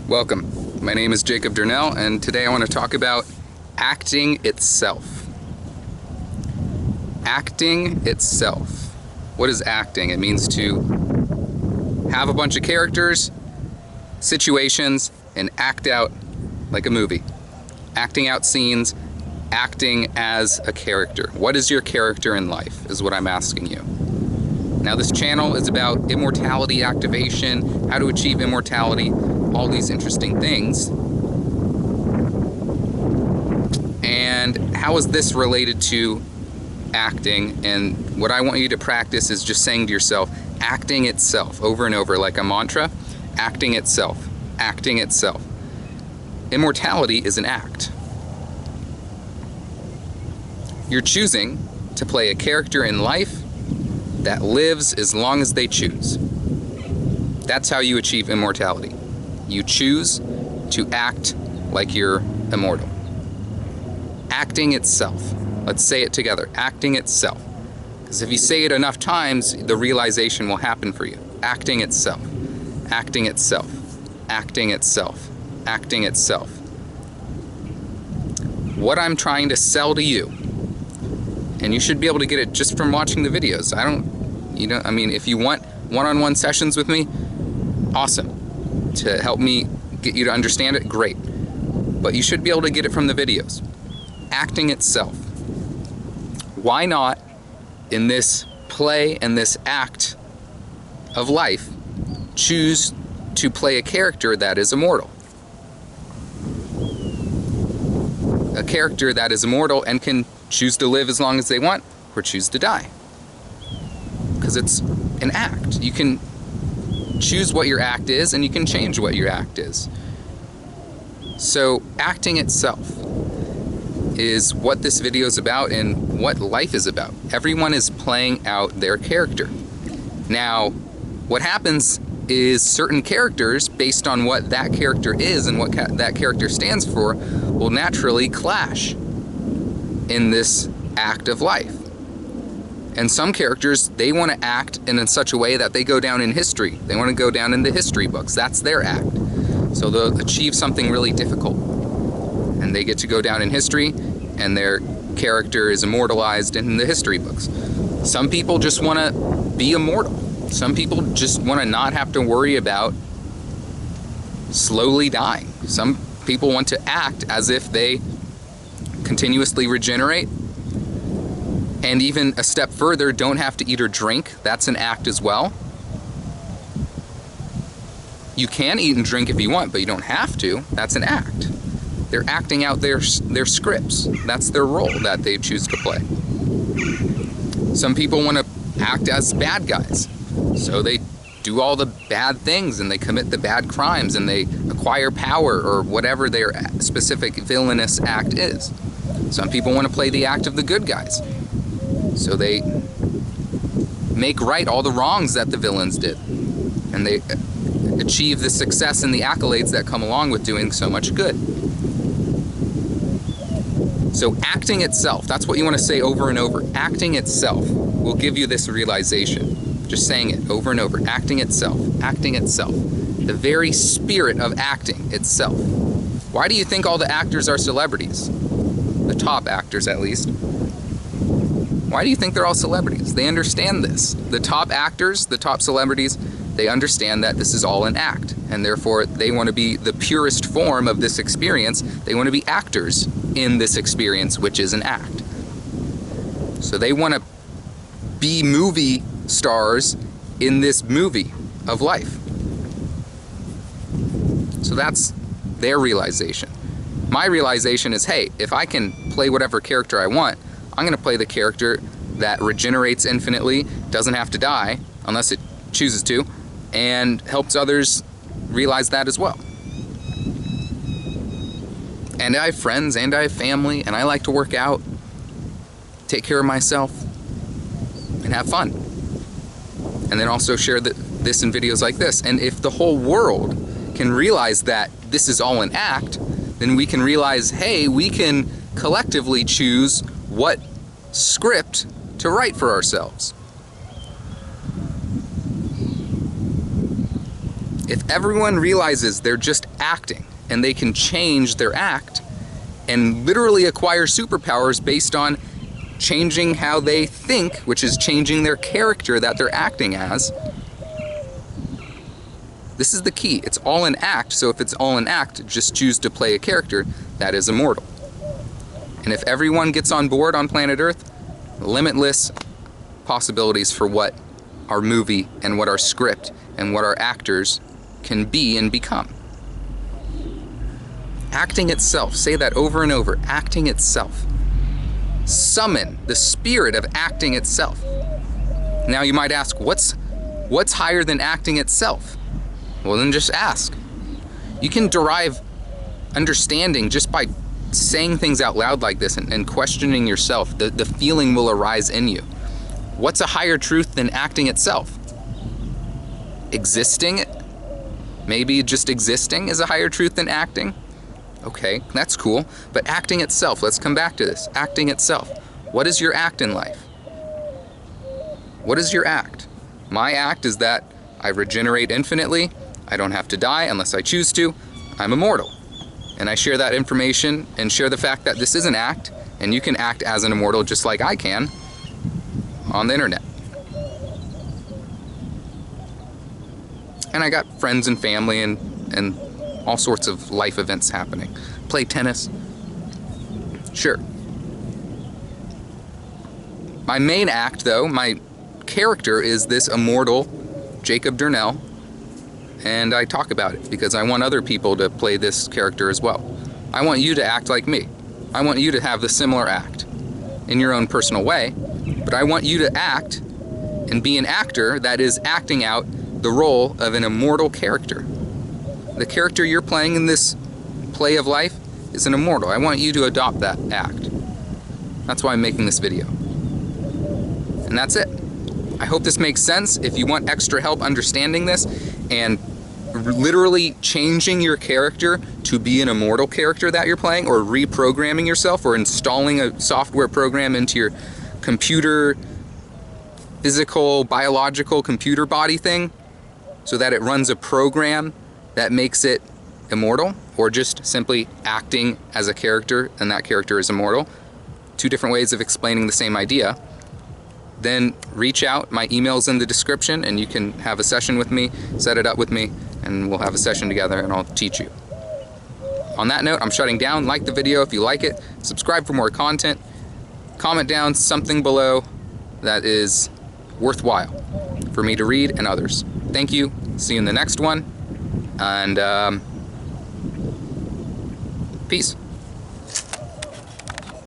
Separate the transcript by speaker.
Speaker 1: Welcome. My name is Jacob Durnell, and today I want to talk about acting itself. Acting itself. What is acting? It means to have a bunch of characters, situations, and act out like a movie. Acting out scenes, acting as a character. What is your character in life, is what I'm asking you. Now, this channel is about immortality activation, how to achieve immortality, all these interesting things. And how is this related to acting? And what I want you to practice is just saying to yourself, acting itself, over and over, like a mantra. Acting itself, acting itself. Immortality is an act. You're choosing to play a character in life that lives as long as they choose. That's how you achieve immortality. You choose to act like you're immortal. Acting itself. Let's say it together. Acting itself. Because if you say it enough times, the realization will happen for you. Acting itself. Acting itself. Acting itself. Acting itself. What I'm trying to sell to you, and you should be able to get it just from watching the videos. I mean, if you want one-on-one sessions with me, awesome. To help me get you to understand it, great. But you should be able to get it from the videos. Acting itself. Why not, in this play and this act of life, choose to play a character that is immortal? A character that is immortal and can choose to live as long as they want, or choose to die. Because it's an act. You can choose what your act is, and you can change what your act is. So acting itself is what this video is about and what life is about. Everyone is playing out their character. Now, what happens is certain characters, based on what that character is and what that character stands for, will naturally clash in this act of life. And some characters, they want to act in such a way that they go down in history. They want to go down in the history books. That's their act. So they'll achieve something really difficult. And they get to go down in history, and their character is immortalized in the history books. Some people just want to be immortal. Some people just want to not have to worry about slowly dying. Some people want to act as if they continuously regenerate, and even a step further, don't have to eat or drink. That's an act as well. You can eat and drink if you want, but you don't have to. That's an act. They're acting out their scripts. That's their role that they choose to play. Some people want to act as bad guys. So they do all the bad things, and they commit the bad crimes, and they acquire power, or whatever their specific villainous act is. Some people want to play the act of the good guys. So they make right all the wrongs that the villains did. And they achieve the success and the accolades that come along with doing so much good. So acting itself, that's what you want to say over and over. Acting itself will give you this realization. Just saying it over and over. Acting itself. Acting itself. The very spirit of acting itself. Why do you think all the actors are celebrities? The top actors, at least. Why do you think they're all celebrities? They understand this. The top actors, the top celebrities, they understand that this is all an act, and therefore they want to be the purest form of this experience. They want to be actors in this experience, which is an act. So they want to be movie stars in this movie of life. So that's their realization. My realization is, hey, if I can play whatever character I want, I'm going to play the character that regenerates infinitely, doesn't have to die, unless it chooses to, and helps others realize that as well. And I have friends, and I have family, and I like to work out, take care of myself, and have fun. And then also share this in videos like this. And if the whole world can realize that this is all an act, then we can realize, hey, we can collectively choose what script to write for ourselves. If everyone realizes they're just acting and they can change their act and literally acquire superpowers based on changing how they think, which is changing their character that they're acting as, this is the key. It's all an act, so if it's all an act, just choose to play a character that is immortal. And if everyone gets on board on planet Earth, limitless possibilities for what our movie and what our script and what our actors can be and become. Acting itself, say that over and over, acting itself. Summon the spirit of acting itself. Now you might ask, what's higher than acting itself? Well, then just ask. You can derive understanding just by saying things out loud like this and questioning yourself. The feeling will arise in you. What's a higher truth than acting itself? Existing? Maybe just existing is a higher truth than acting? Okay, that's cool. But acting itself, let's come back to this. Acting itself. What is your act in life? What is your act? My act is that I regenerate infinitely. I don't have to die unless I choose to. I'm immortal. And I share that information and share the fact that this is an act, and you can act as an immortal just like I can on the internet. And I got friends and family and all sorts of life events happening. Play tennis. Sure. My main act, though, my character is this immortal Jacob Durnell, and I talk about it because I want other people to play this character as well. I want you to act like me. I want you to have the similar act in your own personal way, but I want you to act and be an actor that is acting out the role of an immortal character. The character you're playing in this play of life is an immortal. I want you to adopt that act. That's why I'm making this video. And that's it. I hope this makes sense. If you want extra help understanding this and literally changing your character to be an immortal character that you're playing, or reprogramming yourself, or installing a software program into your computer, physical, biological computer body thing so that it runs a program that makes it immortal, or just simply acting as a character and that character is immortal, two different ways of explaining the same idea, then reach out. My email's in the description and you can have a session with me, set it up with me, and we'll have a session together and I'll teach you. On that note, I'm shutting down. Like the video if you like it, subscribe for more content, comment down something below that is worthwhile for me to read and others. Thank you, see you in the next one, and peace.